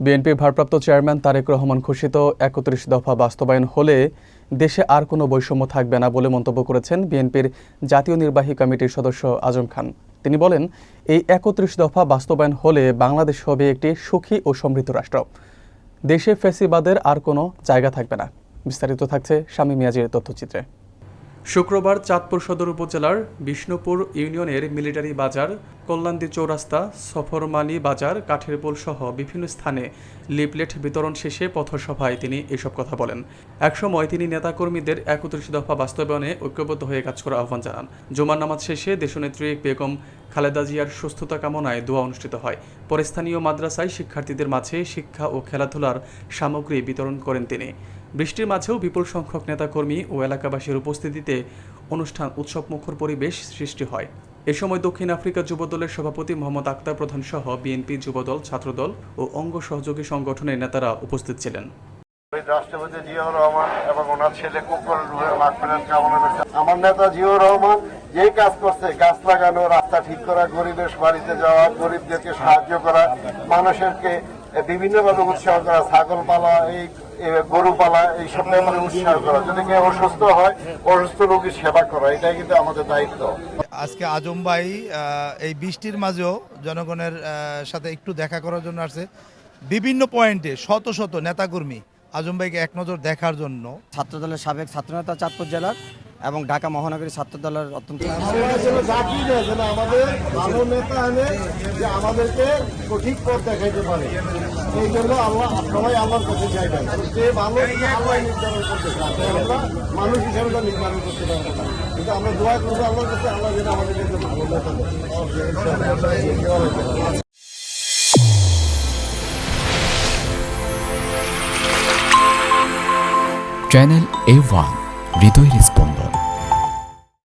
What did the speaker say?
বিএনপির ভারপ্রাপ্ত চেয়ারম্যান তারেক রহমান ঘোষিত ৩১ দফা বাস্তবায়ন হলে দেশে আর কোনো বৈষম্য থাকবে না বলে মন্তব্য করেছেন বিএনপির জাতীয় নির্বাহী কমিটির সদস্য আজম খান। তিনি বলেন, এই ৩১ দফা বাস্তবায়ন হলে বাংলাদেশ হবে একটি সুখী ও সমৃদ্ধ রাষ্ট্র। দেশে ফ্যাসিবাদের আর কোনো জায়গা থাকবে না। বিস্তারিত থাকছে শামীম মিয়াজের তথ্যচিত্রে। শুক্রবার চাঁদপুর সদর উপজেলার বিষ্ণুপুর ইউনিয়নের মিলিটারি বাজার, কল্যাণদী চৌরাস্তা, সফরমালী বাজার, কাঠেরপুল সহ বিভিন্ন স্থানে লিফলেট বিতরণ শেষে পথসভায় তিনি এসব কথা বলেন। একসময় তিনি নেতাকর্মীদের ৩১ দফা বাস্তবায়নে ঐক্যবদ্ধ হয়ে কাজ করার আহ্বান জানান। জুমার নামাজ শেষে দেশনেত্রী বেগম খালেদা জিয়ার সুস্থতা কামনায় দোয়া অনুষ্ঠিত হয়। পরে স্থানীয় মাদ্রাসায় শিক্ষার্থীদের মাঝে শিক্ষা ও খেলাধুলার সামগ্রী বিতরণ করেন তিনি। বৃষ্টির মাঝেও বিপুল সংখ্যক নেতাকর্মী ও এলাকাবাসীর উপস্থিতিতে অনুষ্ঠান উৎসবমুখর পরিবেশ সৃষ্টি হয়। এ সময় দক্ষিণ আফ্রিকা যুবদলের সভাপতি মোহাম্মদ আক্তার প্রধান সহ বিএনপি, যুবদল, ছাত্রদল ও অঙ্গ সহযোগী সংগঠনের নেতারা উপস্থিত ছিলেন। রাষ্ট্রপতি জিয়াউর রহমান এবং ওনার ছেলে কুকুরের রুহের মাগফিরাত কামনা করছে। আমার নেতা জিয়াউর রহমান যেই কাজ করছে, গাছ লাগানো, রাস্তা ঠিক করা, গরিবের বাড়িতে যাওয়া, গরিবদেরকে সাহায্য করা, মানুষেরকে বিভিন্নভাবে উৎসাহ করা, ছাগল পালা, এই গরু পালা, এইসব ব্যাপারে উৎসাহ করা, যদি কেউ অসুস্থ হয় অসুস্থ রোগীর সেবা করা, এটাই কিন্তু আমাদের দায়িত্ব। আজকে আজম ভাই এই বৃষ্টির মাঝেও জনগণের সাথে একটু দেখা করার জন্য আসছে। বিভিন্ন পয়েন্টে শত শত নেতাকর্মী আজম ভাইকে এক নজর দেখার জন্য। ছাত্রদলের সাবেক ছাত্রনেতা চাঁদপুর জেলার এবং ঢাকা মহানগরী ছাত্রদলের অত্যন্ত আমাদের ভালো নেতা আনে যে আমাদেরকে সঠিক পথ দেখাইতে পারে, এই জন্য আল্লাহ সবাই আমার কাছে চাইবেন যে ভালো আল্লাহ নির্ধারণ করতে চান, আমরা মানুষ হিসাবে নির্ধারণ করতে পারবো না, কিন্তু আমরা দোয়া করবো আল্লাহর কাছে, আল্লাহ যেন আমাদেরকে ভালো নেতা দেয়। চ্যানেল A1 হৃদয়ের স্পন্দন।